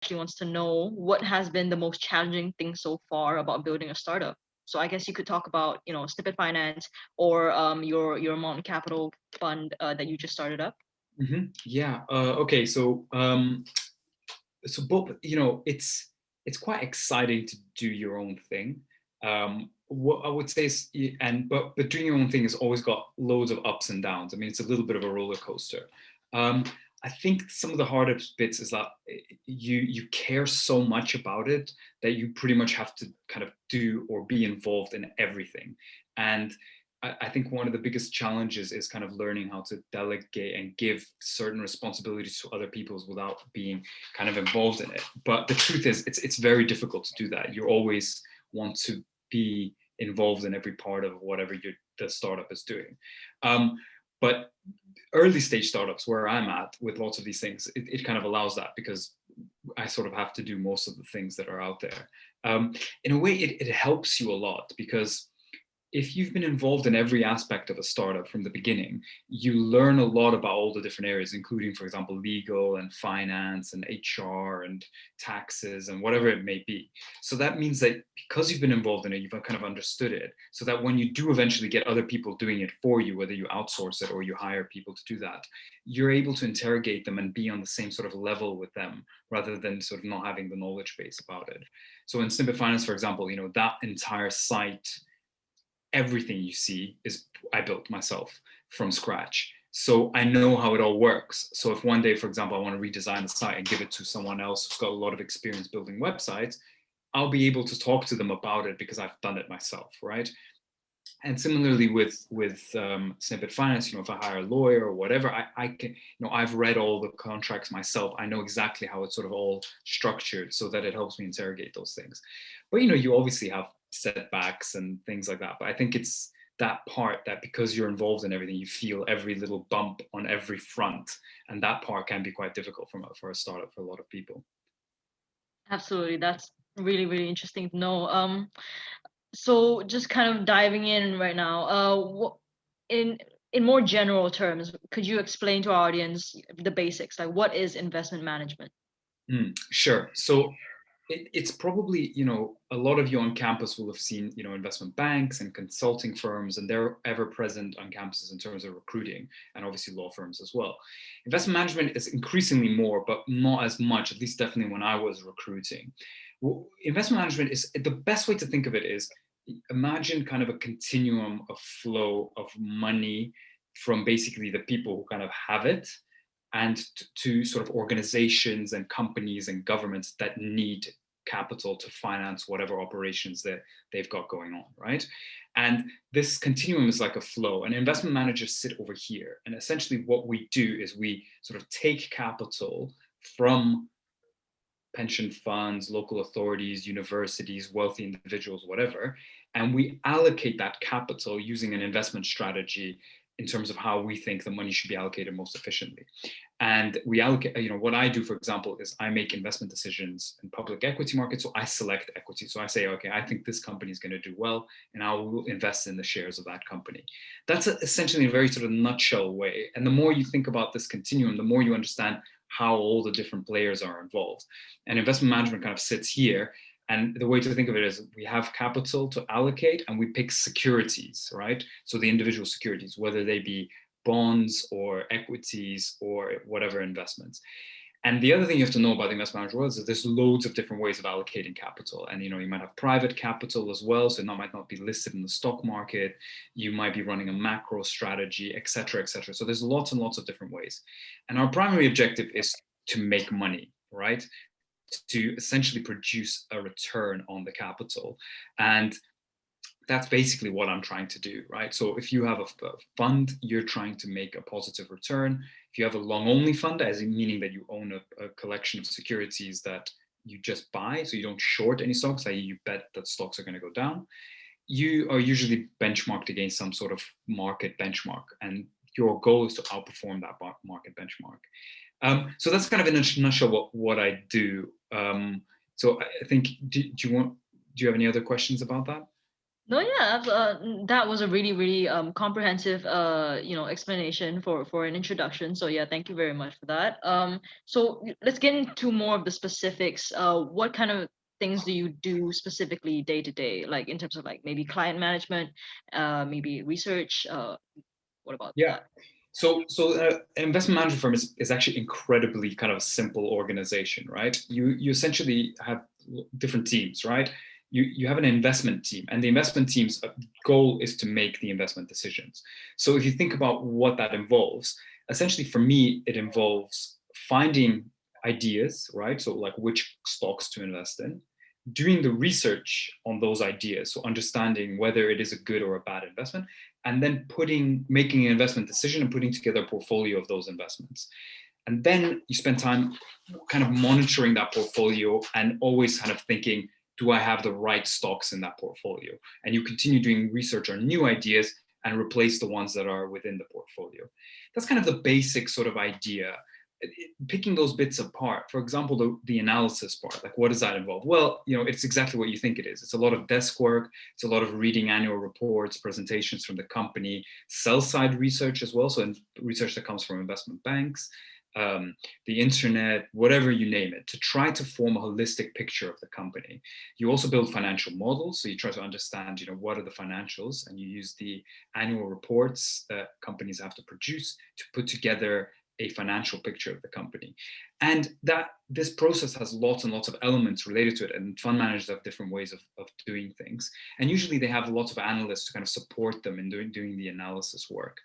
actually wants to know what has been the most challenging thing so far about building a startup. So I guess you could talk about, Snippet Finance or your Mountain Capital fund that you just started up. Yeah. Okay. So both, it's quite exciting to do your own thing. What I would say is, but doing your own thing has always got loads of ups and downs. I mean, it's a little bit of a roller coaster. Um, I think some of the hardest bits is that you care so much about it that you pretty much have to kind of do or be involved in everything. And I think one of the biggest challenges is kind of learning how to delegate and give certain responsibilities to other people without being kind of involved in it. But the truth is, it's very difficult to do that. You always want to be involved in every part of whatever the startup is doing. But early stage startups, where I'm at with lots of these things, it kind of allows that, because I sort of have to do most of the things that are out there. In a way, it helps you a lot, because if you've been involved in every aspect of a startup from the beginning, you learn a lot about all the different areas, including, for example, legal and finance and HR and taxes and whatever it may be. So that means that because you've been involved in it, you've kind of understood it, so that when you do eventually get other people doing it for you, whether you outsource it or you hire people to do that, you're able to interrogate them and be on the same sort of level with them, rather than sort of not having the knowledge base about it. So in Snippet Finance, for example, that entire site, everything you see is I built myself from scratch. So I know how it all works. So if one day, for example, I want to redesign the site and give it to someone else who's got a lot of experience building websites, I'll be able to talk to them about it because I've done it myself, right? And similarly with Snippet Finance, if I hire a lawyer or whatever, I can, I've read all the contracts myself. I know exactly how it's sort of all structured, so that it helps me interrogate those things. But you obviously have setbacks and things like that. But I think it's that part that, because you're involved in everything, you feel every little bump on every front, and that part can be quite difficult for a startup for a lot of people. Absolutely, that's really really interesting to know. So just kind of diving in right now, in in more general terms, could you explain to our audience the basics, like what is investment management? Sure. So it's probably, a lot of you on campus will have seen, investment banks and consulting firms, and they're ever present on campuses in terms of recruiting, and obviously law firms as well. Investment management is increasingly more, but not as much, at least definitely when I was recruiting. Investment management is, the best way to think of it is, imagine kind of a continuum of flow of money from basically the people who kind of have it, and to sort of organizations and companies and governments that need capital to finance whatever operations that they've got going on, right? And this continuum is like a flow, and investment managers sit over here. And essentially what we do is we sort of take capital from pension funds, local authorities, universities, wealthy individuals, whatever, and we allocate that capital using an investment strategy in terms of how we think the money should be allocated most efficiently. And we allocate, what I do, for example, is I make investment decisions in public equity markets. So I select equity. So I say, okay, I think this company is going to do well, and I will invest in the shares of that company. That's essentially a very sort of nutshell way. And the more you think about this continuum, the more you understand how all the different players are involved. And investment management kind of sits here. And the way to think of it is, we have capital to allocate and we pick securities, right? So the individual securities, whether they be bonds or equities or whatever investments. And the other thing you have to know about the investment management world is that there's loads of different ways of allocating capital. And you might have private capital as well, so it might not be listed in the stock market. You might be running a macro strategy, et cetera, et cetera. So there's lots and lots of different ways. And our primary objective is to make money, right? To essentially produce a return on the capital. And that's basically what I'm trying to do, right? So if you have a fund, you're trying to make a positive return. If you have a long only fund, as in meaning that you own a collection of securities that you just buy, so you don't short any stocks, i.e. you bet that stocks are going to go down, you are usually benchmarked against some sort of market benchmark, and your goal is to outperform that market benchmark. So that's kind of in a nutshell what I do. So I think, do you have any other questions about that? No, yeah, that was a really, really comprehensive, explanation for an introduction. So yeah, thank you very much for that. So let's get into more of the specifics. What kind of things do you do specifically day to day, like in terms of like maybe client management, maybe research? What about Yeah. that? An investment management firm is actually incredibly kind of a simple organization, right? You essentially have different teams, right? You have an investment team, and the investment team's goal is to make the investment decisions. So if you think about what that involves, essentially for me, it involves finding ideas, right? So like which stocks to invest in, doing the research on those ideas, so understanding whether it is a good or a bad investment, and then making an investment decision and putting together a portfolio of those investments. And then you spend time kind of monitoring that portfolio and always kind of thinking, do I have the right stocks in that portfolio? And you continue doing research on new ideas and replace the ones that are within the portfolio. That's kind of the basic sort of idea. Picking those bits apart, for example, the analysis part, like what does that involve? Well, it's exactly what you think it is. It's a lot of desk work. It's a lot of reading annual reports, presentations from the company, sell side research as well. So research that comes from investment banks, the internet, whatever you name it, to try to form a holistic picture of the company. You also build financial models. So you try to understand, what are the financials, and you use the annual reports that companies have to produce to put together a financial picture of the company. And that this process has lots and lots of elements related to it. And fund managers have different ways of doing things. And usually they have lots of analysts to kind of support them in doing the analysis work.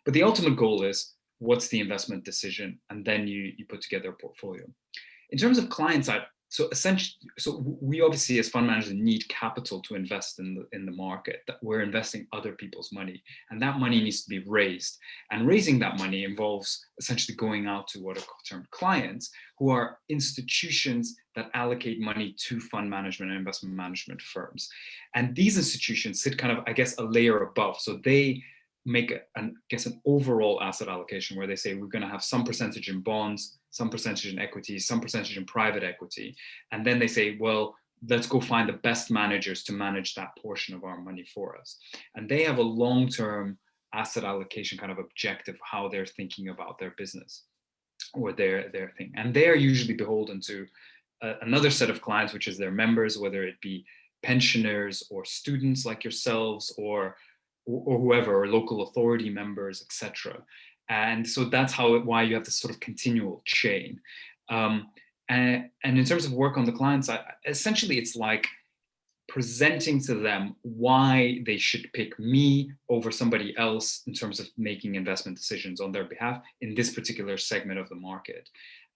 But the ultimate goal is, what's the investment decision? And then you put together a portfolio. In terms of client side, so essentially, so we obviously as fund managers need capital to invest in the market. That we're investing other people's money, and that money needs to be raised. And raising that money involves essentially going out to what are termed clients, who are institutions that allocate money to fund management and investment management firms. And these institutions sit kind of, I guess, a layer above. So they make an overall asset allocation where they say we're going to have some percentage in bonds, some percentage in equities, some percentage in private equity. And then they say, well, let's go find the best managers to manage that portion of our money for us. And they have a long-term asset allocation kind of objective, how they're thinking about their business or their thing. And they are usually beholden to another set of clients, which is their members, whether it be pensioners or students like yourselves, or whoever, or local authority members, etc. And so that's why you have this sort of continual chain. And in terms of work on the client side, essentially it's like presenting to them why they should pick me over somebody else in terms of making investment decisions on their behalf in this particular segment of the market.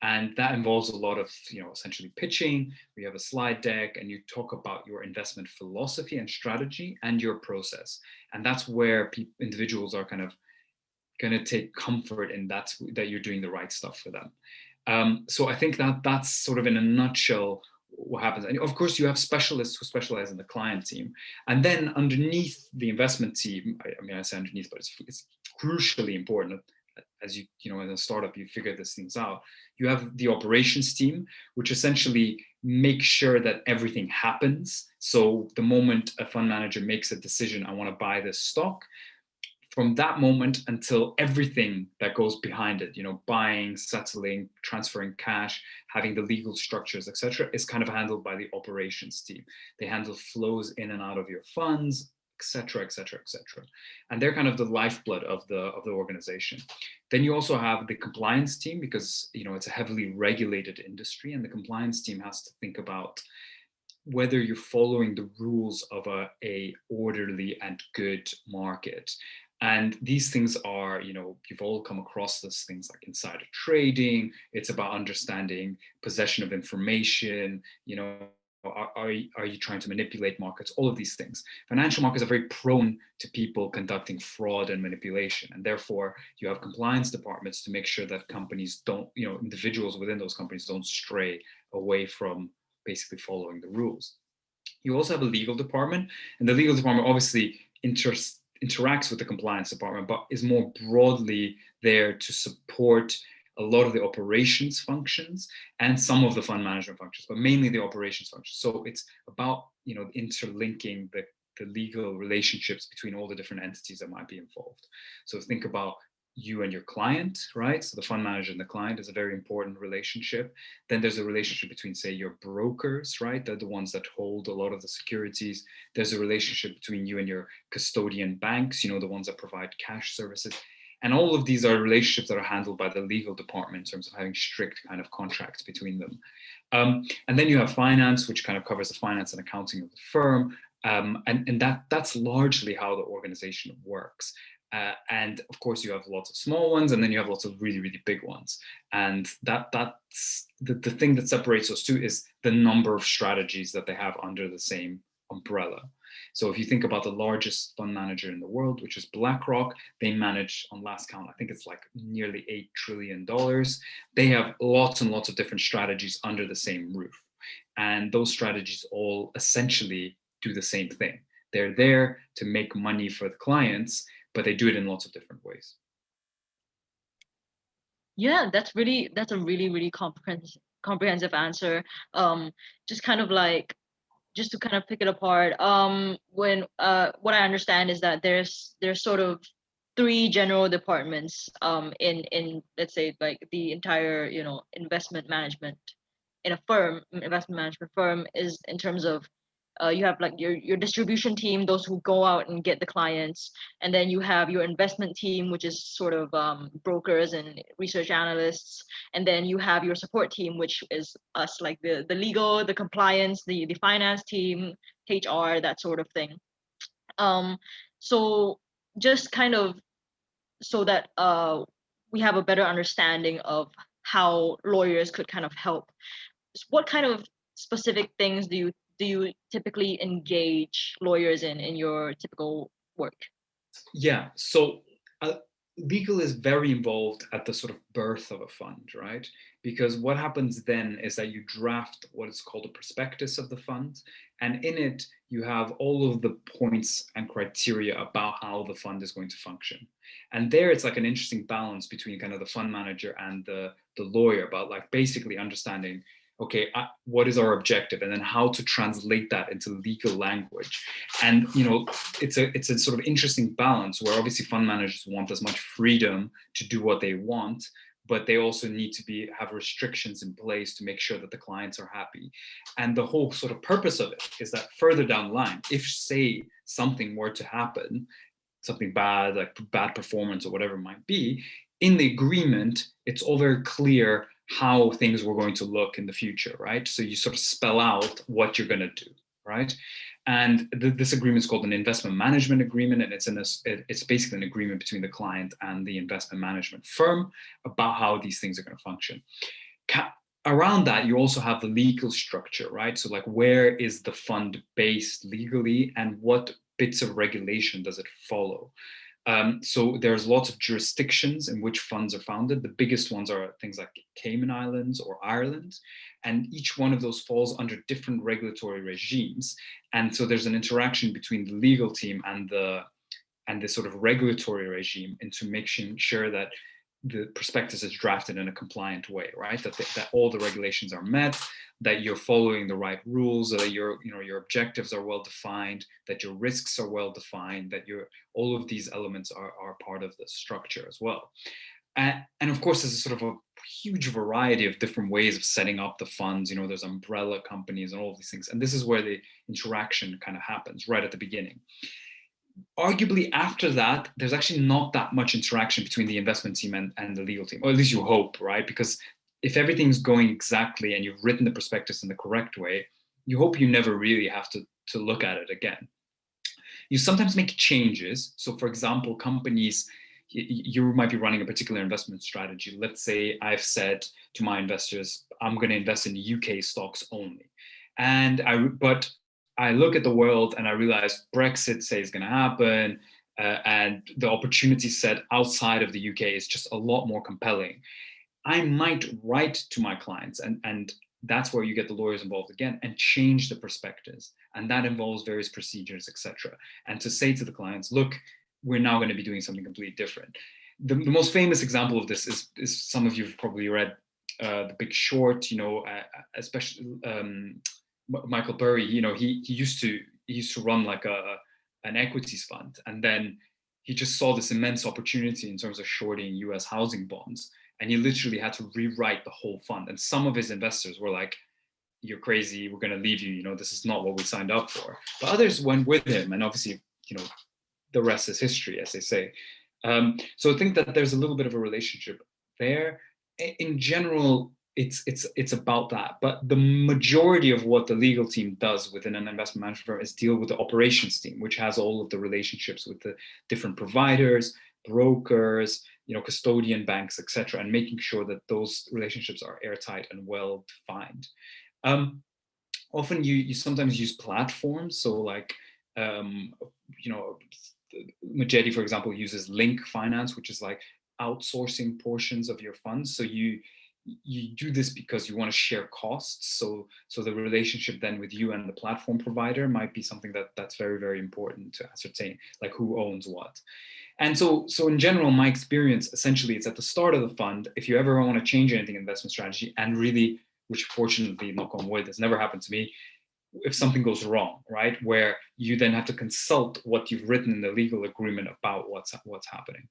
And that involves a lot of, essentially pitching. We have a slide deck, and you talk about your investment philosophy and strategy and your process. And that's where individuals are kind of going to take comfort in that you're doing the right stuff for them. So I think that's sort of in a nutshell what happens. And of course, you have specialists who specialize in the client team. And then underneath the investment team, I say underneath, but it's crucially important. As in a startup, you figure these things out. You have the operations team, which essentially makes sure that everything happens. So the moment a fund manager makes a decision, I want to buy this stock, from that moment until everything that goes behind it, buying, settling, transferring cash, having the legal structures, etc., is kind of handled by the operations team. They handle flows in and out of your funds, etc., etc., etc. And they're kind of the lifeblood of the organization. Then you also have the compliance team, because it's a heavily regulated industry, and the compliance team has to think about whether you're following the rules of a orderly and good market. And these things are, you've all come across these things like insider trading. It's about understanding possession of information, are you trying to manipulate markets? All of these things. Financial markets are very prone to people conducting fraud and manipulation. And therefore, you have compliance departments to make sure that companies don't, individuals within those companies don't stray away from basically following the rules. You also have a legal department, and the legal department obviously interacts with the compliance department, but is more broadly there to support a lot of the operations functions and some of the fund management functions, but mainly the operations functions. So it's about interlinking the the legal relationships between all the different entities that might be involved. So think about you and your client, right? So the fund manager and the client is a very important relationship. Then there's a relationship between, say, your brokers, right? They're the ones that hold a lot of the securities. There's a relationship between you and your custodian banks, the ones that provide cash services. And all of these are relationships that are handled by the legal department in terms of having strict kind of contracts between them. And then you have finance, which kind of covers the finance and accounting of the firm. And that's largely how the organization works. And of course, you have lots of small ones, and then you have lots of really, really big ones. And that's the thing that separates those two is the number of strategies that they have under the same umbrella. So if you think about the largest fund manager in the world, which is BlackRock, they manage, on last count, I think it's like nearly $8 trillion. They have lots and lots of different strategies under the same roof. And those strategies all essentially do the same thing. They're there to make money for the clients, but they do it in lots of different ways. Yeah, that's a really, really comprehensive answer. Just kind of like, just to kind of pick it apart, when what I understand is that there's sort of three general departments in let's say like the entire investment management in a firm. Investment management firm is in terms of you have like your distribution team, those who go out and get the clients, and then you have your investment team, which is sort of brokers and research analysts, and then you have your support team, which is us, like the legal, the compliance, the finance team, HR, that sort of thing. Um, so just kind of so that we have a better understanding of how lawyers could kind of help. What kind of specific things do you typically engage lawyers in your typical work? Yeah, so legal is very involved at the sort of birth of a fund, right? Because what happens then is that you draft what is called a prospectus of the fund, and in it you have all of the points and criteria about how the fund is going to function. And there it's like an interesting balance between kind of the fund manager and the lawyer about like basically understanding, okay, what is our objective, and then how to translate that into legal language. And it's a sort of interesting balance where obviously fund managers want as much freedom to do what they want, but they also need to have restrictions in place to make sure that the clients are happy. And the whole sort of purpose of it is that further down the line, if say something were to happen, something bad, like bad performance or whatever it might be, in the agreement, it's all very clear how things were going to look in the future, right? So you sort of spell out what you're going to do, right? And this agreement is called an investment management agreement, and it's basically an agreement between the client and the investment management firm about how these things are going to function. Around that, you also have the legal structure, right? So like, where is the fund based legally, and what bits of regulation does it follow? So there's lots of jurisdictions in which funds are founded. The biggest ones are things like Cayman Islands or Ireland, and each one of those falls under different regulatory regimes. And so there's an interaction between the legal team and the sort of regulatory regime into making sure that the prospectus is drafted in a compliant way, right? That all the regulations are met, that you're following the right rules, that your objectives are well defined, that your risks are well defined, that all of these elements are part of the structure as well. And of course, there's a sort of a huge variety of different ways of setting up the funds. There's umbrella companies and all of these things. And this is where the interaction kind of happens right at the beginning. Arguably after that, there's actually not that much interaction between the investment team and the legal team, or at least you hope, right? Because if everything's going exactly and you've written the prospectus in the correct way, you hope you never really have to look at it again. You sometimes make changes. So for example, companies, you might be running a particular investment strategy. Let's say I've said to my investors, I'm going to invest in UK stocks only. But I look at the world and I realize Brexit, say, is going to happen, and the opportunity set outside of the UK is just a lot more compelling. I might write to my clients, and that's where you get the lawyers involved again, and change the prospectus. And that involves various procedures, etc. And to say to the clients, look, we're now going to be doing something completely different. The most famous example of this is some of you have probably read The Big Short, especially Michael Burry. He used to run like an equities fund, and then he just saw this immense opportunity in terms of shorting US housing bonds, and he literally had to rewrite the whole fund. And some of his investors were like, you're crazy, we're going to leave you, this is not what we signed up for. But others went with him, and obviously, the rest is history, as they say. So I think that there's a little bit of a relationship there. In general, it's about that. But the majority of what the legal team does within an investment management firm is deal with the operations team, which has all of the relationships with the different providers, brokers, custodian banks, etc., and making sure that those relationships are airtight and well defined. Often you sometimes use platforms, so like Majetti, for example, uses Link Finance, which is like outsourcing portions of your funds. So you do this because you want to share costs. So the relationship then with you and the platform provider might be something that's very, very important to ascertain, like who owns what. And so in general, my experience, essentially, it's at the start of the fund. If you ever want to change anything in investment strategy, and really, which fortunately, knock on wood, has never happened to me, if something goes wrong, right, where you then have to consult what you've written in the legal agreement about what's happening.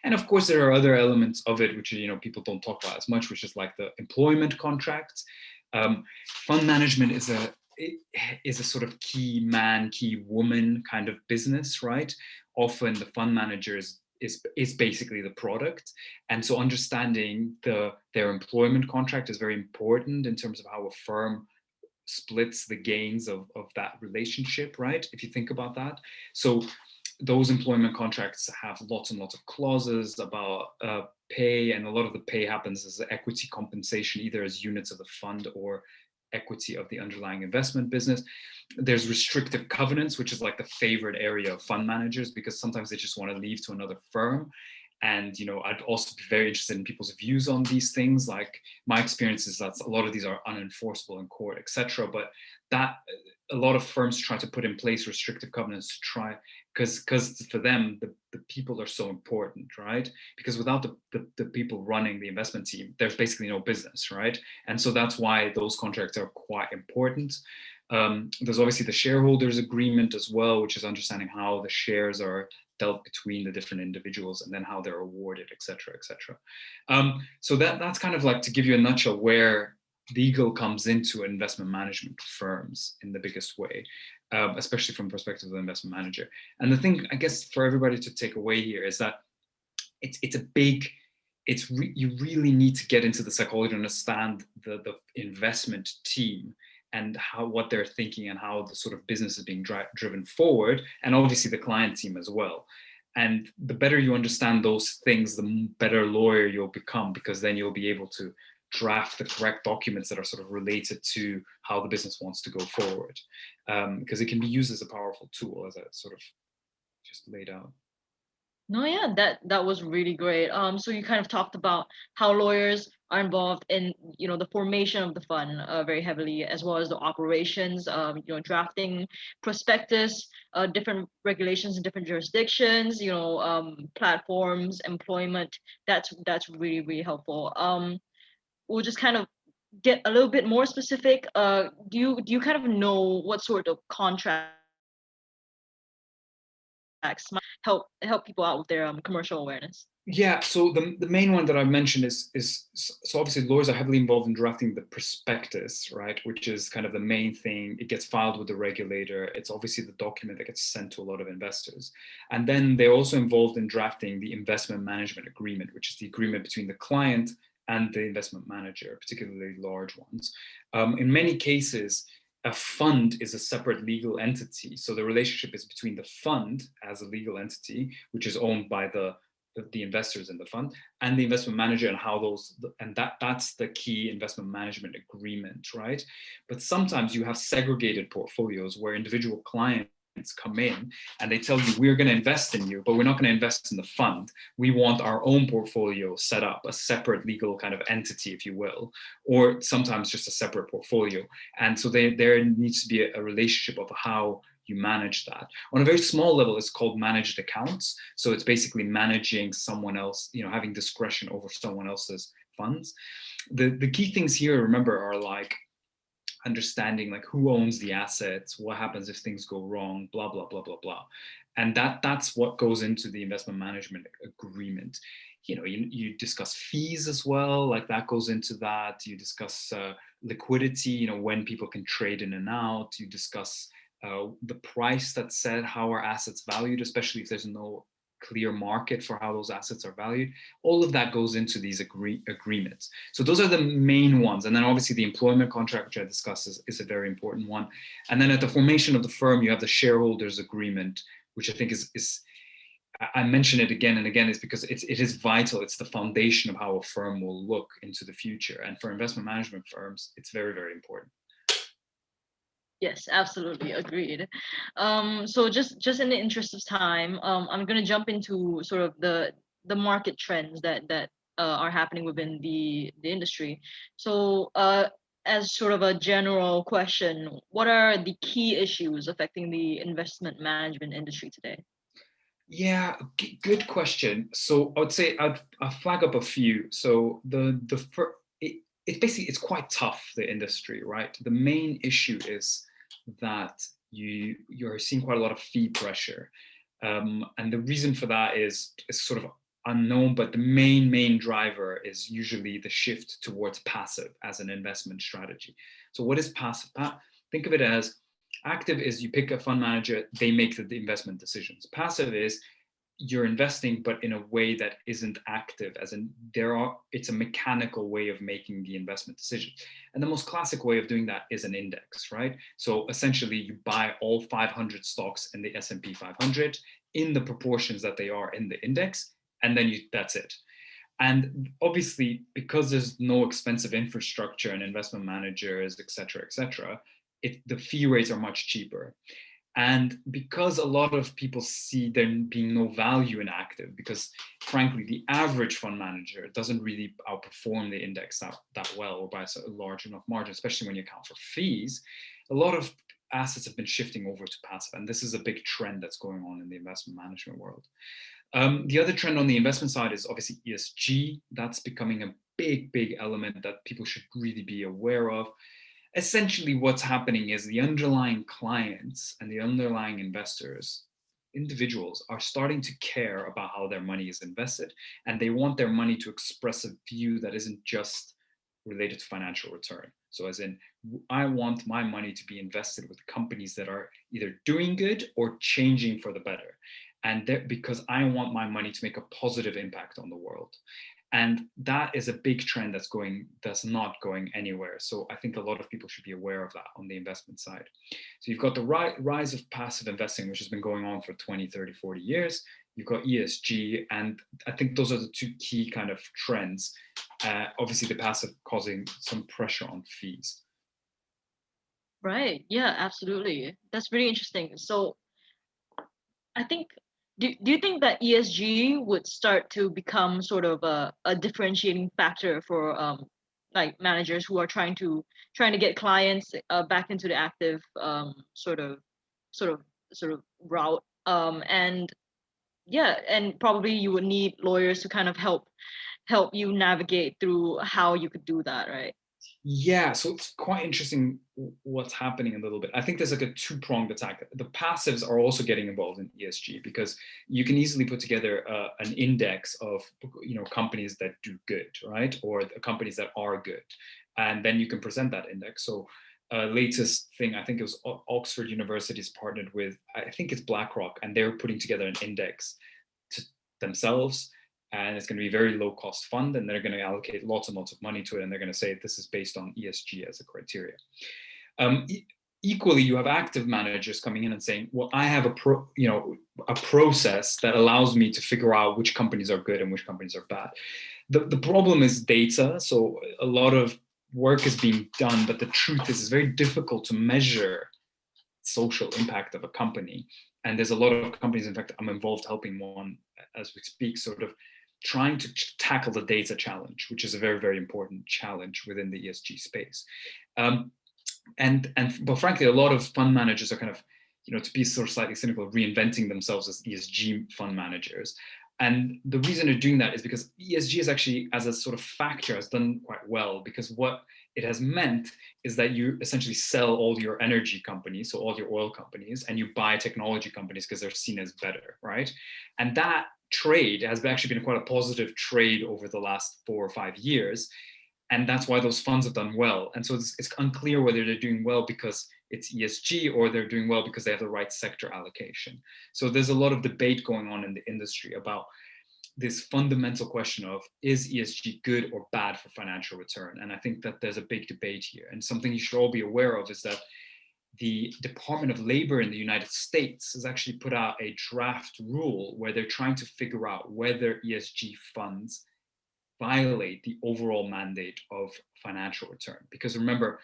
And of course, there are other elements of it which people don't talk about as much, which is like the employment contracts. Fund management is a sort of key man, key woman kind of business, right? Often the fund manager is basically the product, and so understanding their employment contract is very important in terms of how a firm splits the gains of that relationship, right? If you think about that. So those employment contracts have lots and lots of clauses about pay, and a lot of the pay happens as equity compensation, either as units of the fund or equity of the underlying investment business. There's restrictive covenants, which is like the favorite area of fund managers, because sometimes they just want to leave to another firm. And I'd also be very interested in people's views on these things. Like, my experience is that a lot of these are unenforceable in court, etc. But that a lot of firms try to put in place restrictive covenants to try, because for them the people are so important, right? Because without the people running the investment team, there's basically no business, right? And so that's why those contracts are quite important. There's obviously the shareholders agreement as well, which is understanding how the shares are dealt between the different individuals and then how they're awarded, et cetera, et cetera. So that's kind of like, to give you a nutshell, where legal comes into investment management firms in the biggest way, especially from the perspective of the investment manager. And the thing, I guess, for everybody to take away here is that you really need to get into the psychology to understand the investment team and what they're thinking and how the sort of business is being driven forward, and obviously the client team as well. And the better you understand those things, the better lawyer you'll become, because then you'll be able to draft the correct documents that are sort of related to how the business wants to go forward, because it can be used as a powerful tool, as I sort of just laid out. No, yeah, that was really great. So you kind of talked about how lawyers are involved in, the formation of the fund very heavily, as well as the operations, drafting prospectus, different regulations in different jurisdictions, platforms, employment. That's really, really helpful. We'll just kind of get a little bit more specific. Do you kind of know what sort of contracts might help people out with their commercial awareness? Yeah, so the main one that I mentioned is so obviously lawyers are heavily involved in drafting the prospectus, right, which is kind of the main thing. It gets filed with the regulator. It's obviously the document that gets sent to a lot of investors. And then they're also involved in drafting the investment management agreement, which is the agreement between the client and the investment manager, particularly large ones. In many cases, a fund is a separate legal entity. So the relationship is between the fund as a legal entity, which is owned by the investors in the fund, and the investment manager, and that's the key investment management agreement, right? But sometimes you have segregated portfolios where individual clients come in and they tell you, we're going to invest in you, but we're not going to invest in the fund. We want our own portfolio set up, a separate legal kind of entity, if you will, or sometimes just a separate portfolio. And so there needs to be a relationship of how you manage that. On a very small level, it's called managed accounts. So it's basically managing someone else, having discretion over someone else's funds. The key things here, remember, are like understanding like who owns the assets, what happens if things go wrong, blah, blah, blah, blah, blah. And that's what goes into the investment management agreement. You discuss fees as well, like that goes into that. You discuss liquidity, when people can trade in and out. You discuss the price that's set, how are assets valued, especially if there's no clear market for how those assets are valued. All of that goes into these agreements. So those are the main ones. And then obviously the employment contract, which I discussed, is a very important one. And then at the formation of the firm, you have the shareholders agreement, which I think is I mention it again and again, is because it is vital. It's the foundation of how a firm will look into the future. And for investment management firms, it's very, very important. Yes, absolutely agreed. So just in the interest of time, I'm gonna jump into sort of the market trends that are happening within the industry. So as sort of a general question, what are the key issues affecting the investment management industry today? Yeah, good question. So I would say I'll flag up a few. So it's basically it's quite tough, the industry, right? The main issue is that you're seeing quite a lot of fee pressure, and the reason for that is sort of unknown. But the main driver is usually the shift towards passive as an investment strategy. So what is passive? Think of it as active is you pick a fund manager, they make the investment decisions. Passive is you're investing, but in a way that isn't active, as in it's a mechanical way of making the investment decision. And the most classic way of doing that is an index, right? So essentially you buy all 500 stocks in the S&P 500 in the proportions that they are in the index, and then that's it. And obviously, because there's no expensive infrastructure and investment managers, et cetera, the fee rates are much cheaper. And because a lot of people see there being no value in active, because frankly, the average fund manager doesn't really outperform the index that well or by a large enough margin, especially when you account for fees, a lot of assets have been shifting over to passive. And this is a big trend that's going on in the investment management world. The other trend on the investment side is obviously ESG. That's becoming a big element that people should really be aware of. Essentially, what's happening is the underlying clients and the underlying investors, individuals, are starting to care about how their money is invested, and they want their money to express a view that isn't just related to financial return. So as in, I want my money to be invested with companies that are either doing good or changing for the better. And because I want my money to make a positive impact on the world. And that is a big trend that's not going anywhere. So I think a lot of people should be aware of that on the investment side. So you've got the rise of passive investing, which has been going on for 20, 30, 40 years. You've got ESG, and I think those are the two key kind of trends. Obviously, the passive causing some pressure on fees. Right. Yeah, absolutely. That's really interesting. So I think do you think that ESG would start to become sort of a differentiating factor for like managers who are trying to get clients back into the active sort of sort of route and yeah, and probably you would need lawyers to kind of help you navigate through how you could do that, right? Yeah, so it's quite interesting what's happening a little bit. I think there's like a two-pronged attack. The passives are also getting involved in ESG because you can easily put together an index of companies that do good, right, or companies that are good, and then you can present that index. So latest thing, I think it was Oxford University's partnered with, I think it's BlackRock, and they're putting together an index to themselves, and it's going to be a very low cost fund, and they're going to allocate lots and lots of money to it, and they're going to say this is based on ESG as a criteria. Equally, you have active managers coming in and saying, well, I have a process that allows me to figure out which companies are good and which companies are bad. The problem is data. So a lot of work is being done, but the truth is it's very difficult to measure social impact of a company. And there's a lot of companies, in fact, I'm involved helping one as we speak, sort of trying to tackle the data challenge, which is a very, very important challenge within the ESG space. But frankly, a lot of fund managers are kind of, to be sort of slightly cynical, reinventing themselves as ESG fund managers. And the reason they're doing that is because ESG is actually, as a sort of factor, has done quite well, because what it has meant is that you essentially sell all your energy companies, so all your oil companies, and you buy technology companies because they're seen as better, right? And that trade has actually been quite a positive trade over the last 4 or 5 years. And that's why those funds have done well. And so it's unclear whether they're doing well because it's ESG or they're doing well because they have the right sector allocation. So there's a lot of debate going on in the industry about this fundamental question of, is ESG good or bad for financial return? And I think that there's a big debate here. And something you should all be aware of is that the Department of Labor in the United States has actually put out a draft rule where they're trying to figure out whether ESG funds violate the overall mandate of financial return. Because remember,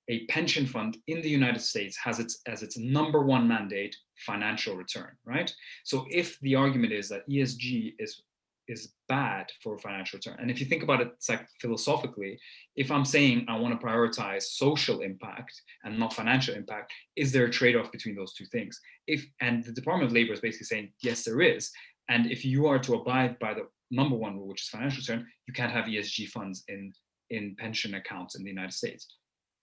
a pension fund in the United States has as its number one mandate financial return, right? So if the argument is that ESG is bad for financial return, and if you think about it, it's like philosophically, if I'm saying I want to prioritize social impact and not financial impact, is there a trade-off between those two things? And the Department of Labor is basically saying yes, there is. And if you are to abide by the number one rule, which is financial return, you can't have ESG funds in pension accounts in the United States.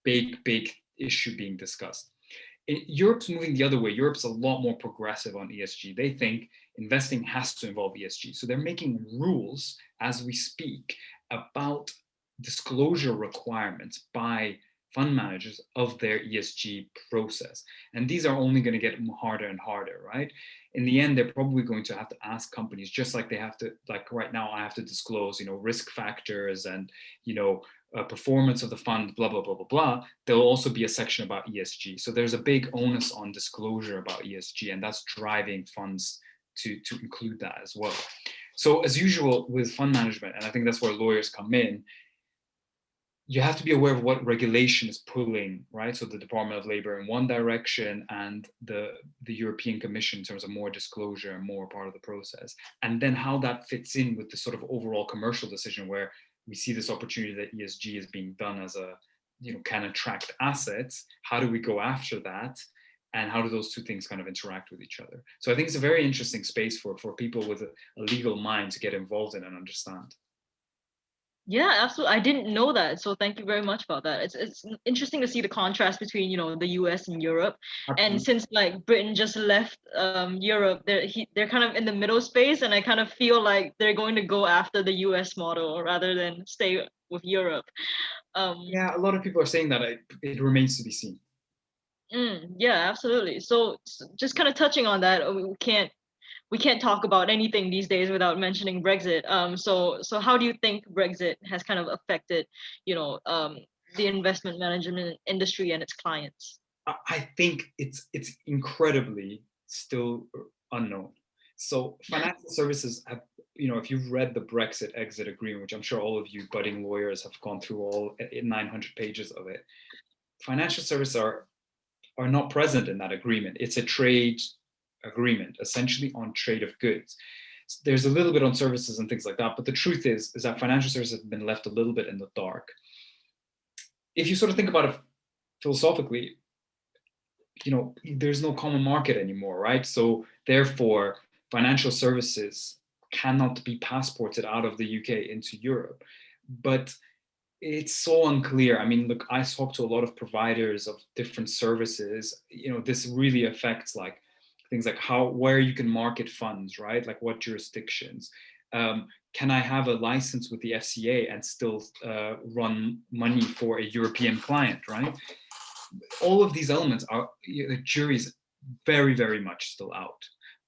Big issue being discussed. Europe's moving the other way. Europe's a lot more progressive on ESG. They think investing has to involve ESG. So they're making rules as we speak about disclosure requirements by fund managers of their ESG process. And these are only going to get harder and harder, right? In the end, they're probably going to have to ask companies, just like they have to, like right now, I have to disclose, risk factors and, performance of the fund, blah, blah, blah, blah, blah. There'll also be a section about ESG. So there's a big onus on disclosure about ESG, and that's driving funds to include that as well. So as usual with fund management, and I think that's where lawyers come in, you have to be aware of what regulation is pulling, right? So the Department of Labor in one direction and the European Commission in terms of more disclosure and more part of the process. And then how that fits in with the sort of overall commercial decision where we see this opportunity that ESG is being done as a, can attract assets. How do we go after that? And how do those two things kind of interact with each other? So I think it's a very interesting space for people with a legal mind to get involved in and understand. Yeah, absolutely. I didn't know that. So thank you very much about that. It's interesting to see the contrast between, the US and Europe. Absolutely. And since like Britain just left Europe, they're kind of in the middle space, and I kind of feel like they're going to go after the US model rather than stay with Europe. Yeah, a lot of people are saying that. It remains to be seen. Yeah, absolutely. So just kind of touching on that, we can't talk about anything these days without mentioning Brexit. So how do you think Brexit has kind of affected, the investment management industry and its clients? I think it's incredibly still unknown. So financial services have, if you've read the Brexit exit agreement, which I'm sure all of you budding lawyers have gone through all 900 pages of it, financial services are not present in that agreement. It's a trade agreement, essentially on trade of goods. There's a little bit on services and things like that, but the truth is that financial services have been left a little bit in the dark. If you sort of think about it philosophically, there's no common market anymore, right? So therefore, financial services cannot be passported out of the UK into Europe. But it's so unclear. I mean, look, I talk to a lot of providers of different services. This really affects like things like where you can market funds, right? Like what jurisdictions. Can I have a license with the FCA and still run money for a European client, right? All of these elements are, the jury's very, very much still out.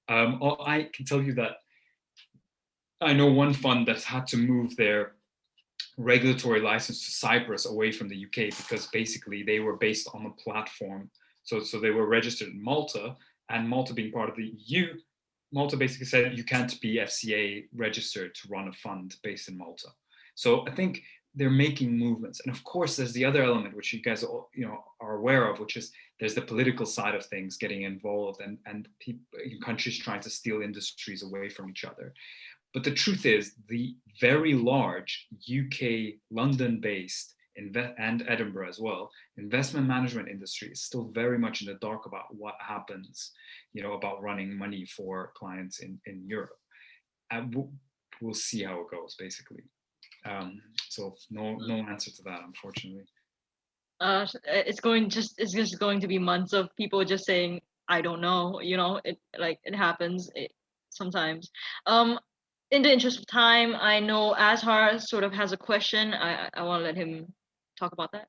I can tell you that I know one fund that's had to move their regulatory license to Cyprus away from the UK because basically they were based on a platform. So they were registered in Malta, and Malta being part of the EU, Malta basically said you can't be FCA registered to run a fund based in Malta. So I think they're making movements. And of course, there's the other element, which you guys are aware of, which is there's the political side of things getting involved and people, countries trying to steal industries away from each other. But the truth is, the very large UK, London-based, and Edinburgh as well, investment management industry is still very much in the dark about what happens, about running money for clients in Europe. And we'll see how it goes, basically. So no answer to that, unfortunately. It's just going to be months of people just saying I don't know. It happens sometimes. Um, in the interest of time, I know Azhar sort of has a question. I want to let him talk about that.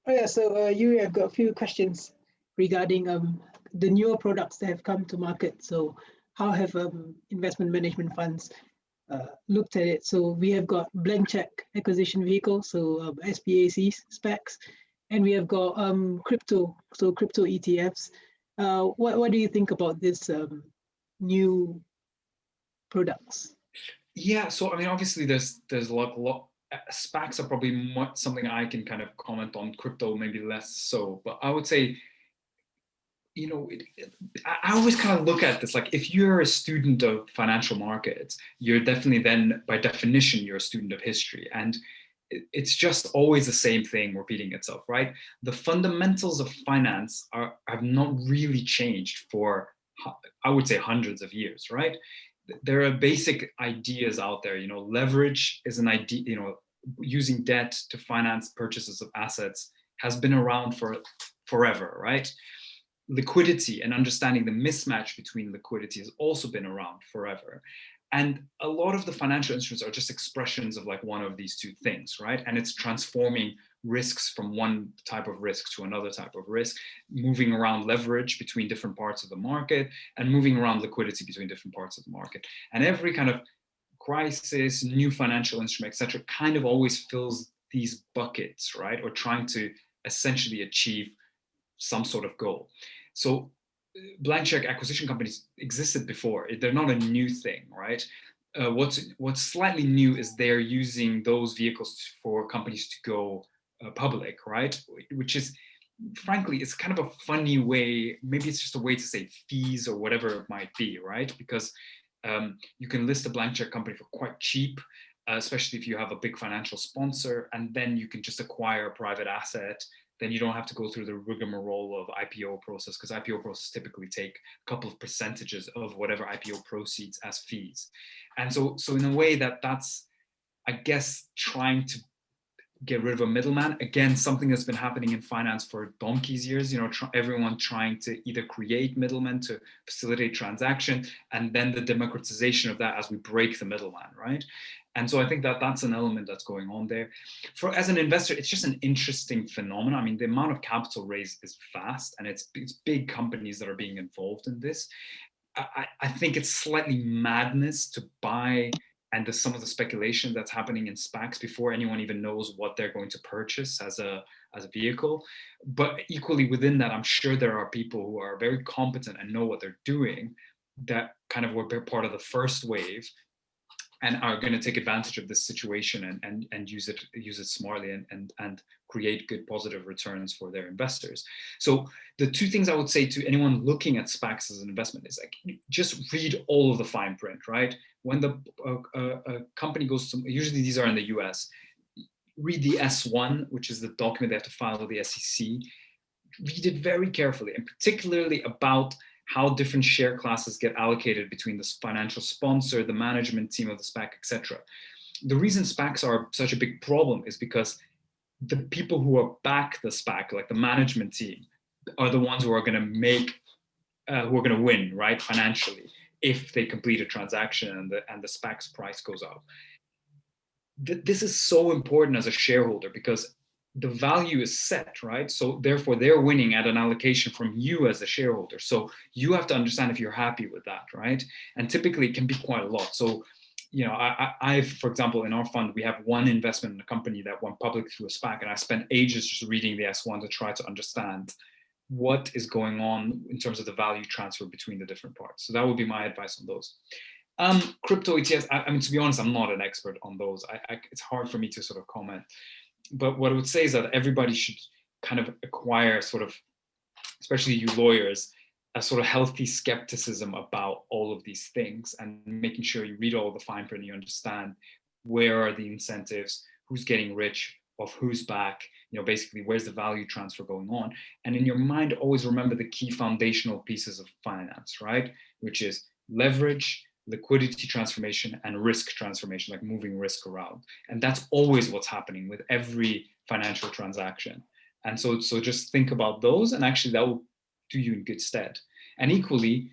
Oh yeah, so Yuri, I've got a few questions regarding the newer products that have come to market. So how have investment management funds looked at it? So we have got blank check acquisition vehicles, so SPACs, SPACs, and we have got crypto, so crypto ETFs. What do you think about this new products? Yeah, so I mean, obviously, there's a lot. SPACs are probably something I can kind of comment on. Crypto, maybe less so, but I would say, I always kind of look at this like if you're a student of financial markets, you're definitely then by definition you're a student of history, and it's just always the same thing repeating itself, right? The fundamentals of finance have not really changed for, I would say, hundreds of years, right? There are basic ideas out there. Leverage is an idea. Using debt to finance purchases of assets has been around for forever, right? Liquidity and understanding the mismatch between liquidity has also been around forever. And a lot of the financial instruments are just expressions of like one of these two things, right? And it's transforming risks from one type of risk to another type of risk, moving around leverage between different parts of the market, and moving around liquidity between different parts of the market. And every kind of crisis, new financial instrument, etc., kind of always fills these buckets, right? Or trying to essentially achieve some sort of goal. So blank check acquisition companies existed before. They're not a new thing, right? What's slightly new is they're using those vehicles for companies to go public, right? Which is, frankly, it's kind of a funny way. Maybe it's just a way to save fees or whatever it might be, right? Because you can list a blank check company for quite cheap, especially if you have a big financial sponsor, and then you can just acquire a private asset. Then you don't have to go through the rigmarole of IPO process, because IPO process typically take a couple of percentages of whatever IPO proceeds as fees. And so in a way that's, I guess, trying to get rid of a middleman. Again, something that's been happening in finance for donkey's years, everyone trying to either create middlemen to facilitate transaction, and then the democratization of that as we break the middleman, right? And so I think that's an element that's going on there. As an investor, it's just an interesting phenomenon. I mean, the amount of capital raised is vast, and it's big companies that are being involved in this. I think it's slightly madness to buy, and some of the speculation that's happening in SPACs before anyone even knows what they're going to purchase as a vehicle. But equally within that, I'm sure there are people who are very competent and know what they're doing that kind of were part of the first wave and are going to take advantage of this situation and use it smartly and create good positive returns for their investors. So the two things I would say to anyone looking at SPACs as an investment is like, just read all of the fine print, right? When a company goes to, usually these are in the US, read the S1, which is the document they have to file with the SEC. Read it very carefully, and particularly about how different share classes get allocated between the financial sponsor, the management team of the SPAC, etc. The reason SPACs are such a big problem is because the people who are back the SPAC, like the management team, are the ones who are going to win, right, financially, if they complete a transaction and the SPAC's price goes up. This is so important as a shareholder because the value is set, right? So therefore they're winning at an allocation from you as a shareholder. So you have to understand if you're happy with that, right? And typically it can be quite a lot. So, I've, for example, in our fund, we have one investment in a company that went public through a SPAC, and I spent ages just reading the S1 to try to understand what is going on in terms of the value transfer between the different parts. So that would be my advice on those. Crypto ETFs, I mean, to be honest, I'm not an expert on those. It's hard for me to sort of comment. But what I would say is that everybody should kind of acquire sort of, especially you lawyers, a sort of healthy skepticism about all of these things, and making sure you read all the fine print and you understand where are the incentives, who's getting rich, of who's back, basically where's the value transfer going on. And in your mind, always remember the key foundational pieces of finance, right? Which is leverage, liquidity transformation, and risk transformation, like moving risk around. And that's always what's happening with every financial transaction. And so just think about those, and actually that will do you in good stead. And equally,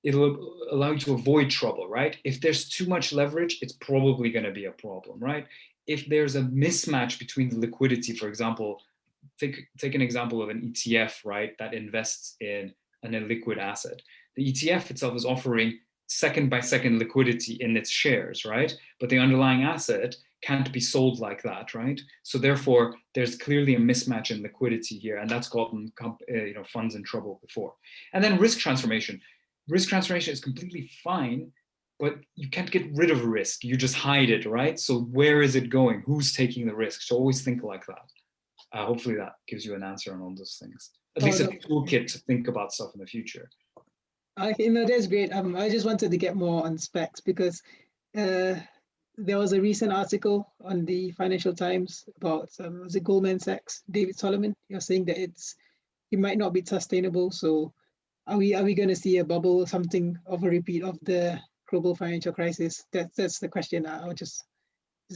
it'll allow you to avoid trouble, right? If there's too much leverage, it's probably going to be a problem, right? If there's a mismatch between the liquidity, for example, take an example of an ETF, right, that invests in an illiquid asset. The ETF itself is offering second by second liquidity in its shares, right? But the underlying asset can't be sold like that, right? So therefore, there's clearly a mismatch in liquidity here, and that's gotten funds in trouble before. And then risk transformation. Risk transformation is completely fine, but you can't get rid of risk. You just hide it, right? So where is it going? Who's taking the risk? So always think like that. Hopefully that gives you an answer on all those things. At least a toolkit to think about stuff in the future. That's great. I just wanted to get more on specs because there was a recent article on the Financial Times about was it Goldman Sachs, David Solomon. You're saying that it might not be sustainable. So are we going to see a bubble or something of a repeat of the global financial crisis? That's the question. I would just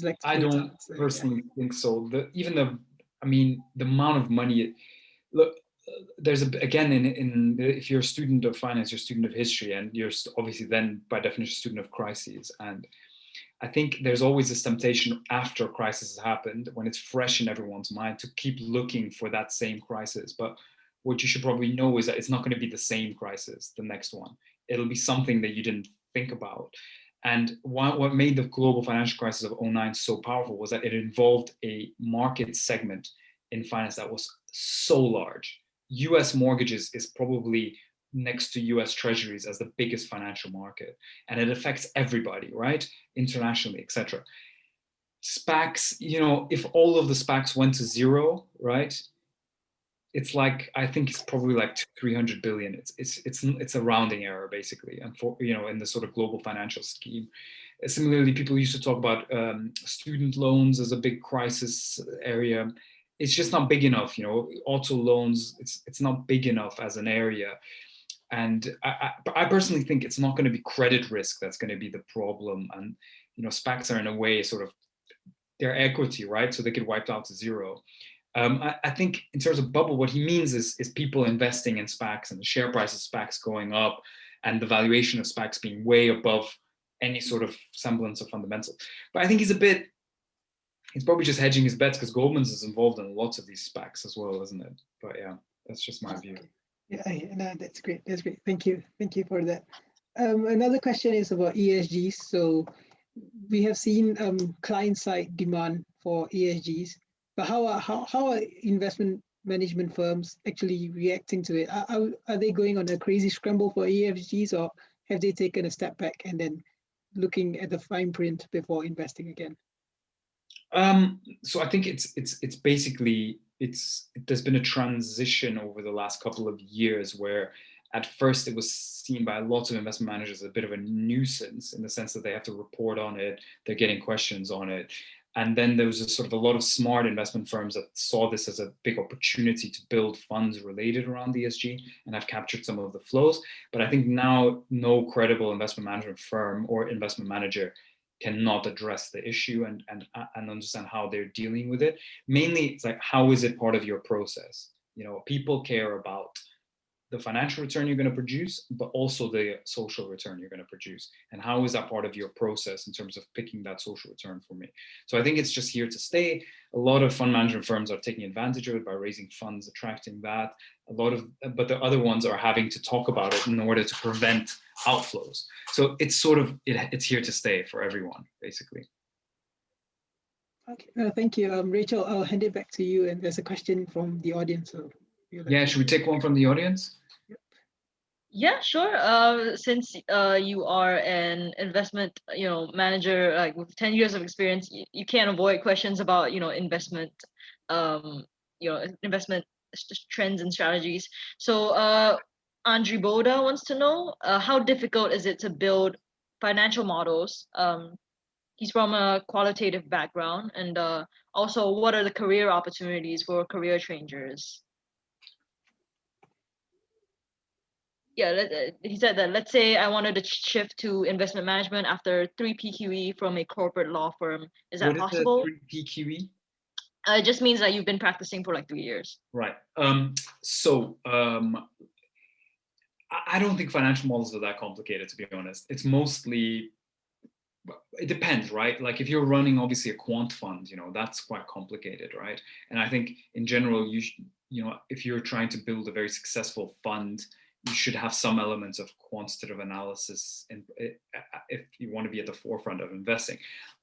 like to I don't personally think so. The amount of money. Look, there's again if you're a student of finance, you're a student of history, and you're obviously then by definition a student of crises. And I think there's always this temptation after a crisis has happened, when it's fresh in everyone's mind, to keep looking for that same crisis. But what you should probably know is that it's not going to be the same crisis, the next one. It'll be something that you didn't think about. And what made the global financial crisis of 2009 so powerful was that it involved a market segment in finance that was so large. US mortgages is probably next to US treasuries as the biggest financial market, and it affects everybody, right? Internationally, etc. SPACs, if all of the SPACs went to zero, right? It's like, I think it's probably like 300 billion. It's a rounding error basically, and for in the sort of global financial scheme. Similarly, people used to talk about student loans as a big crisis area. It's just not big enough. Auto loans, it's not big enough as an area. And I personally think it's not going to be credit risk that's going to be the problem. And SPACs are in a way sort of, they're equity, right? So they get wiped out to zero. I think in terms of bubble, what he means is people investing in SPACs and the share price of SPACs going up and the valuation of SPACs being way above any sort of semblance of fundamental. But I think he's probably just hedging his bets, because Goldman's is involved in lots of these SPACs as well, isn't it? But yeah, that's just my view. Yeah, no, that's great. That's great. Thank you for that. Another question is about ESGs. So we have seen client-side demand for ESGs, but how are investment management firms actually reacting to it? Are they going on a crazy scramble for ESGs, or have they taken a step back and then looking at the fine print before investing again? So I think it's basically there's been a transition over the last couple of years where at first it was seen by lots of investment managers as a bit of a nuisance, in the sense that they have to report on it, they're getting questions on it. And then there was a lot of smart investment firms that saw this as a big opportunity to build funds related around ESG and have captured some of the flows. But I think now no credible investment management firm or investment manager cannot address the issue and understand how they're dealing with it. Mainly, it's like, how is it part of your process? People care about the financial return you're going to produce, but also the social return you're going to produce. And how is that part of your process in terms of picking that social return for me? So I think it's just here to stay. A lot of fund management firms are taking advantage of it by raising funds, attracting that. But the other ones are having to talk about it in order to prevent outflows. So it's it's here to stay for everyone, basically. Okay, thank you. Rachel, I'll hand it back to you. And there's a question from the audience. So yeah, should we take one from the audience? Yeah, sure. Since you are an investment, manager, like with 10 years of experience, you can't avoid questions about, investment, investment trends and strategies. So Andri Boda wants to know, how difficult is it to build financial models? He's from a qualitative background, and also, what are the career opportunities for career changers? Yeah, he said that, let's say I wanted to shift to investment management after 3 PQE from a corporate law firm. Is that possible? What is 3 PQE? It just means that you've been practicing for like 3 years. Right. I don't think financial models are that complicated, to be honest. It's mostly, it depends, right? Like if you're running obviously a quant fund, that's quite complicated, right? And I think in general, if you're trying to build a very successful fund, you should have some elements of quantitative analysis if you want to be at the forefront of investing.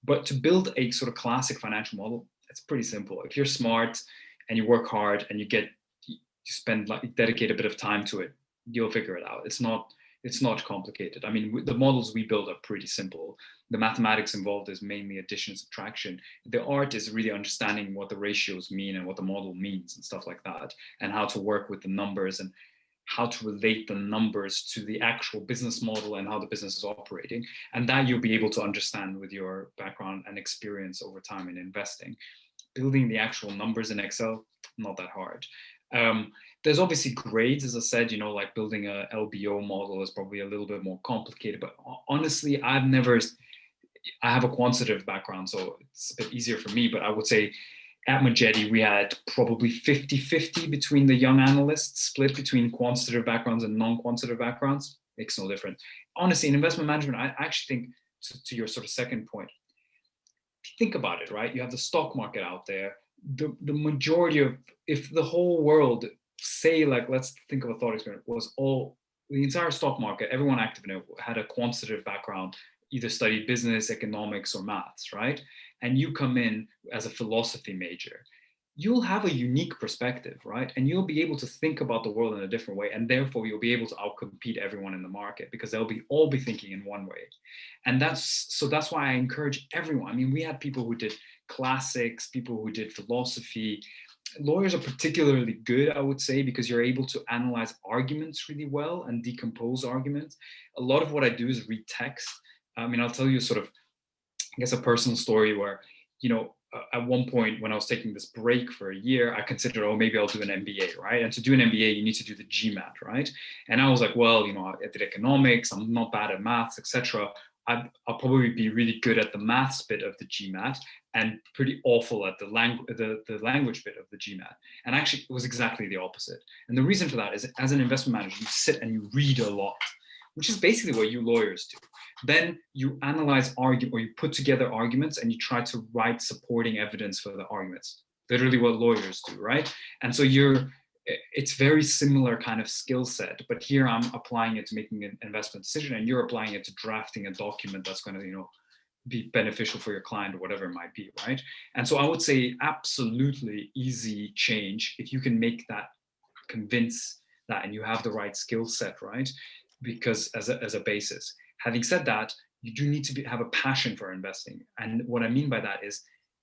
But to build a sort of classic financial model, it's pretty simple. If you're smart and you work hard and you spend dedicate a bit of time to it, you'll figure it out. It's not complicated. I mean, the models we build are pretty simple. The mathematics involved is mainly addition and subtraction. The art is really understanding what the ratios mean and what the model means and stuff like that, and how to work with the numbers and how to relate the numbers to the actual business model and how the business is operating. And that you'll be able to understand with your background and experience over time in investing. Building the actual numbers in Excel, not that hard. There's obviously grades, as I said, like building a LBO model is probably a little bit more complicated, but honestly, I have a quantitative background, so it's a bit easier for me, but I would say at Majetti, we had probably 50-50 between the young analysts, split between quantitative backgrounds and non-quantitative backgrounds. Makes no difference. Honestly, in investment management, I actually think, to your sort of second point, think about it, right? You have the stock market out there. The majority of, if the whole world, say, like, let's think of a thought experiment, was all, the entire stock market, everyone active in it had a quantitative background, either studied business, economics, or maths, right? And you come in as a philosophy major, you'll have a unique perspective, right? And you'll be able to think about the world in a different way. And therefore you'll be able to outcompete everyone in the market because they'll all be thinking in one way. And that's why I encourage everyone. I mean, we had people who did classics, people who did philosophy. Lawyers are particularly good, I would say, because you're able to analyze arguments really well and decompose arguments. A lot of what I do is read text. I mean, I'll tell you sort of, I guess, a personal story where, at one point when I was taking this break for a year, I considered, maybe I'll do an MBA, right? And to do an MBA, you need to do the GMAT, right? And I was like, well, I did economics, I'm not bad at maths, etc. I'll probably be really good at the maths bit of the GMAT and pretty awful at the language bit of the GMAT. And actually, it was exactly the opposite. And the reason for that is, as an investment manager, you sit and you read a lot, which is basically what you lawyers do. Then you analyze or you put together arguments and you try to write supporting evidence for the arguments. Literally what lawyers do, right? And so it's very similar kind of skill set, but here I'm applying it to making an investment decision and you're applying it to drafting a document that's going to, be beneficial for your client or whatever it might be, right? And so I would say absolutely easy change if you can make that, convince that, and you have the right skill set, right? Because as a basis. Having said that, you do need to have a passion for investing. And what I mean by that is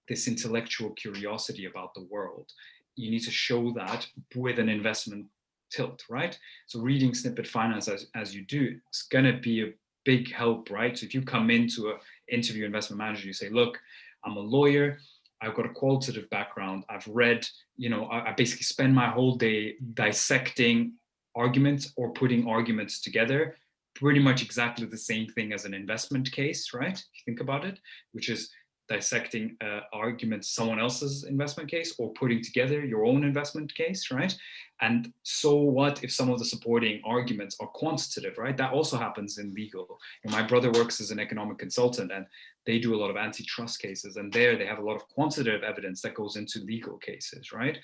this intellectual curiosity about the world. You need to show that with an investment tilt, right? So reading Snippet Finance as you do, it's going to be a big help, right? So if you come into an interview investment manager, you say, look, I'm a lawyer, I've got a qualitative background, I've read, I basically spend my whole day dissecting arguments or putting arguments together, pretty much exactly the same thing as an investment case, right? If you think about it, which is dissecting arguments, someone else's investment case, or putting together your own investment case, right? And so what if some of the supporting arguments are quantitative, right? That also happens in legal. My brother works as an economic consultant and they do a lot of antitrust cases, and there they have a lot of quantitative evidence that goes into legal cases, right?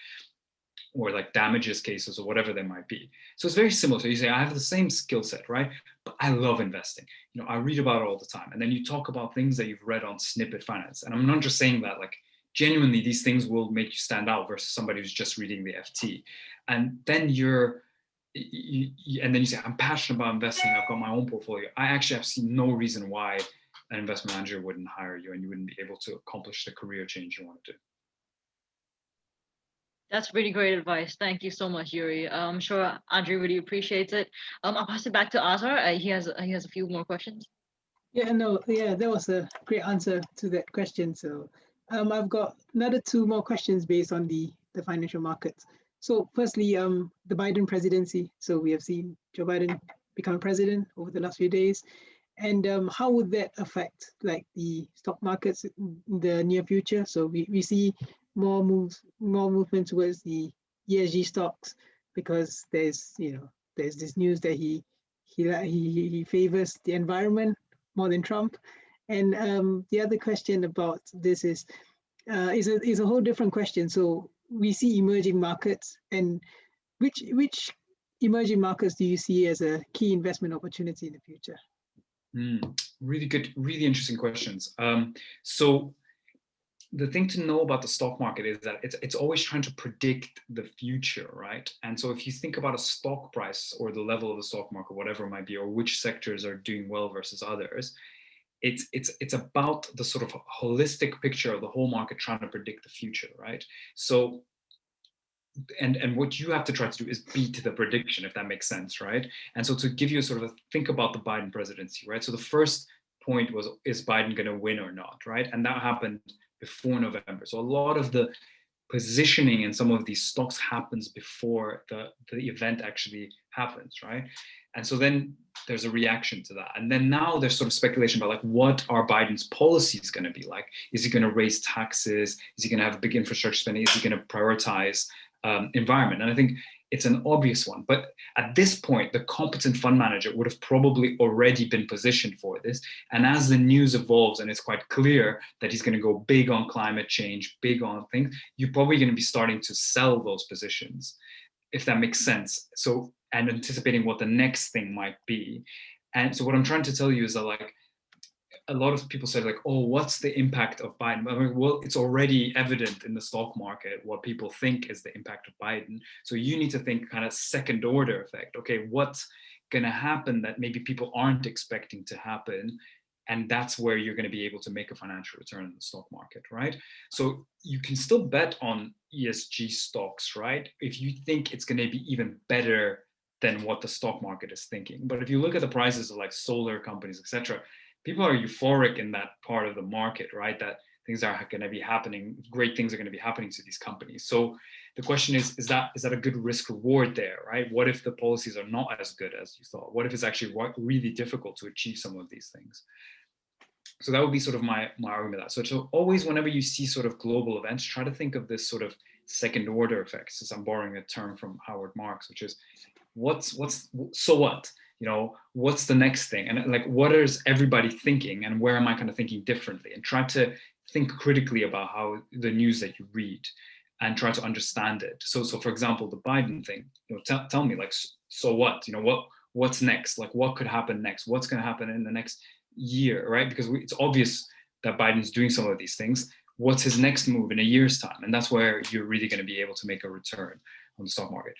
Or like damages cases or whatever they might be. So it's very similar. So you say, I have the same skill set, right? But I love investing. I read about it all the time. And then you talk about things that you've read on Snippet Finance. And I'm not just saying that, like, genuinely these things will make you stand out versus somebody who's just reading the FT. And then and then you say, I'm passionate about investing, I've got my own portfolio. I actually have seen no reason why an investment manager wouldn't hire you and you wouldn't be able to accomplish the career change you want to do. That's really great advice. Thank you so much, Yuri. I'm sure Andre really appreciates it. I'll pass it back to Azhar. He has a few more questions. That was a great answer to that question. So I've got another 2 more questions based on the financial markets. So firstly, the Biden presidency. So we have seen Joe Biden become president over the last few days. And how would that affect like the stock markets in the near future? So we see more movement towards the ESG stocks, because there's this news that he favors the environment more than Trump. And the other question about this is a whole different question. So we see emerging markets, and which emerging markets do you see as a key investment opportunity in the future? Really good, really interesting questions. So the thing to know about the stock market is that it's always trying to predict the future, right? And so if you think about a stock price or the level of the stock market, whatever it might be, or which sectors are doing well versus others, it's about the sort of holistic picture of the whole market trying to predict the future, right? So and what you have to try to do is beat the prediction, if that makes sense, right? And so to give you a sort of a think about the Biden presidency, right? So the first point was, is Biden going to win or not, right? And that happened before November. So a lot of the positioning in some of these stocks happens before the event actually happens, right? And so then there's a reaction to that. And then now there's sort of speculation about like, what are Biden's policies going to be like? Is he going to raise taxes? Is he going to have big infrastructure spending? Is he going to prioritize environment? And I think it's an obvious one. But at this point, the competent fund manager would have probably already been positioned for this. And as the news evolves and it's quite clear that he's going to go big on climate change, big on things, you're probably going to be starting to sell those positions, if that makes sense. So, and anticipating what the next thing might be. And so what I'm trying to tell you is that like, a lot of people say like, oh, what's the impact of Biden? I mean, well, it's already evident in the stock market what people think is the impact of Biden. So you need to think kind of second order effect. Okay, what's going to happen that maybe people aren't expecting to happen? And that's where you're going to be able to make a financial return in the stock market, right? So you can still bet on ESG stocks, right? If you think it's going to be even better than what the stock market is thinking. But if you look at the prices of like solar companies, etc., people are euphoric in that part of the market, right? That things are going to be happening, great things are going to be happening to these companies. So the question is that a good risk reward there, right? What if the policies are not as good as you thought? What if it's actually really difficult to achieve some of these things? So that would be sort of my argument. That so always, whenever you see sort of global events, try to think of this sort of second order effect. Since I'm borrowing a term from Howard Marks, which is so what? You know, what's the next thing? And like, what is everybody thinking? And where am I kind of thinking differently? And try to think critically about how the news that you read and try to understand it. So for example, the Biden thing, you know, tell me like, so what? You know, what's next? Like, what could happen next? What's going to happen in the next year, right? Because it's obvious that Biden's doing some of these things. What's his next move in a year's time? And that's where you're really going to be able to make a return on the stock market.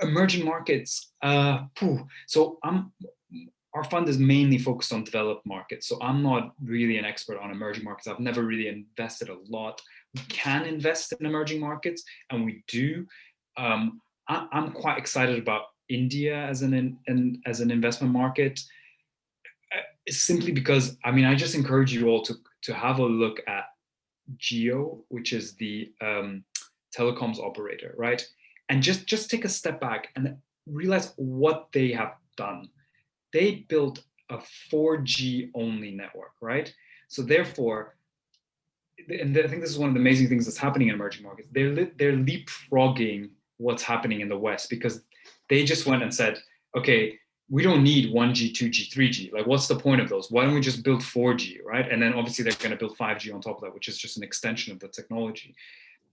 Emerging markets. So our fund is mainly focused on developed markets. So I'm not really an expert on emerging markets. I've never really invested a lot. We can invest in emerging markets, and we do. I'm quite excited about India as an investment market, simply because I just encourage you all to have a look at Jio, which is the telecoms operator, right? And just take a step back and realize what they have done. They built a 4G only network, right? So therefore, and I think this is one of the amazing things that's happening in emerging markets. They're leapfrogging what's happening in the West, because they just went and said, okay, we don't need 1G, 2G, 3G. Like, what's the point of those? Why don't we just build 4G, right? And then obviously they're going to build 5G on top of that, which is just an extension of the technology.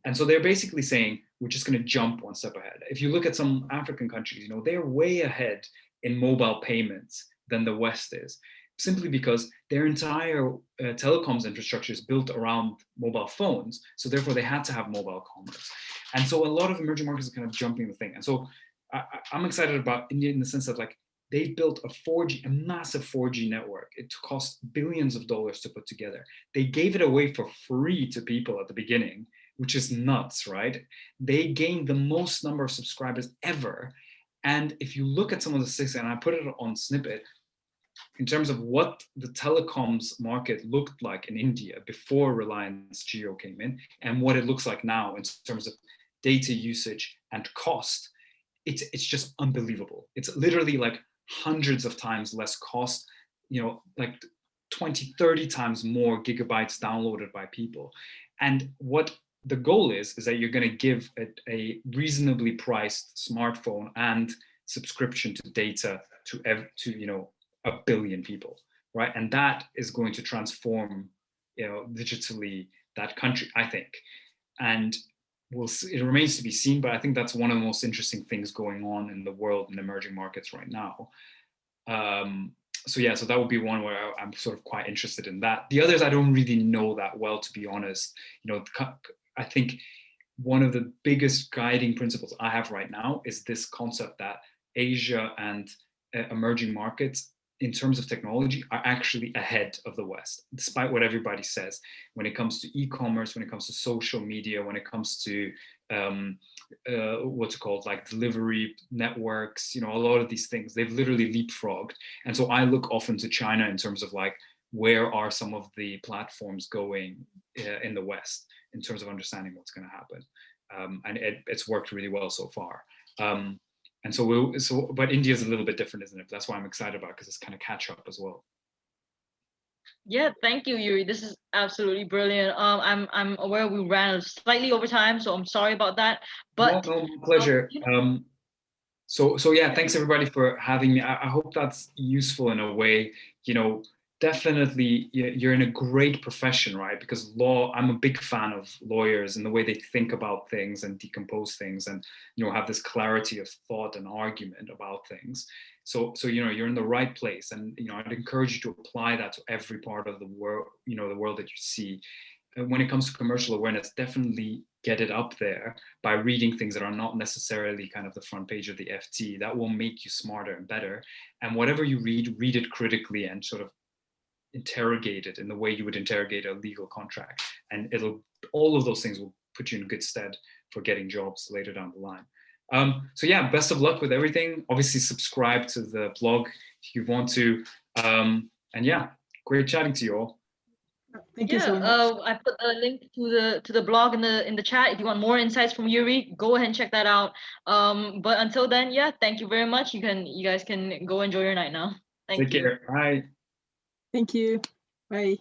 And so they're basically saying, we're just going to jump one step ahead. If you look at some African countries, you know, they're way ahead in mobile payments than the West is, simply because their entire telecoms infrastructure is built around mobile phones. So therefore they had to have mobile commerce. And so a lot of emerging markets are kind of jumping the thing. And so I'm excited about India in the sense that like they built a massive 4G network. It cost billions of dollars to put together. They gave it away for free to people at the beginning, which is nuts, right? They gained the most number of subscribers ever. And if you look at some of the statistics, and I put it on Snippet, in terms of what the telecoms market looked like in India before Reliance Jio came in, and what it looks like now in terms of data usage and cost, it's just unbelievable. It's literally like hundreds of times less cost, you know, like 20, 30 times more gigabytes downloaded by people. And what the goal is that you're going to give a reasonably priced smartphone and subscription to data to 1 billion people, right? And that is going to transform, digitally that country, I think. And it remains to be seen, but I think that's one of the most interesting things going on in the world in emerging markets right now. So that would be one where I'm sort of quite interested in that. The others I don't really know that well, to be honest. I think one of the biggest guiding principles I have right now is this concept that Asia and emerging markets, in terms of technology, are actually ahead of the West, despite what everybody says. When it comes to e-commerce, when it comes to social media, when it comes to what's it called, like delivery networks, a lot of these things, they've literally leapfrogged. And so I look often to China in terms of like, where are some of the platforms going in the West in terms of understanding what's going to happen. And it's worked really well so far. And but India is a little bit different, isn't it? That's why I'm excited about, because it's kind of catch up as well. Yeah, thank you, Yuri. This is absolutely brilliant. I'm aware we ran slightly over time, so I'm sorry about that. But no, my pleasure. So yeah, thanks everybody for having me. I hope that's useful in a way. Definitely you're in a great profession, right? Because law, I'm a big fan of lawyers and the way they think about things and decompose things, and have this clarity of thought and argument about things. So you're in the right place, and I'd encourage you to apply that to every part of the world, the world that you see. And when it comes to commercial awareness, definitely get it up there by reading things that are not necessarily kind of the front page of the FT. That will make you smarter and better. And whatever you read it critically and sort of interrogate it in the way you would interrogate a legal contract. And all of those things will put you in good stead for getting jobs later down the line. So yeah, best of luck with everything. Obviously subscribe to the blog if you want to. And yeah, great chatting to you all. Thank you so much. I put a link to the blog in the chat. If you want more insights from Yuri, go ahead and check that out. But until then, yeah, thank you very much. You guys can go enjoy your night now. Thank you. Take care. Bye. Thank you. Bye.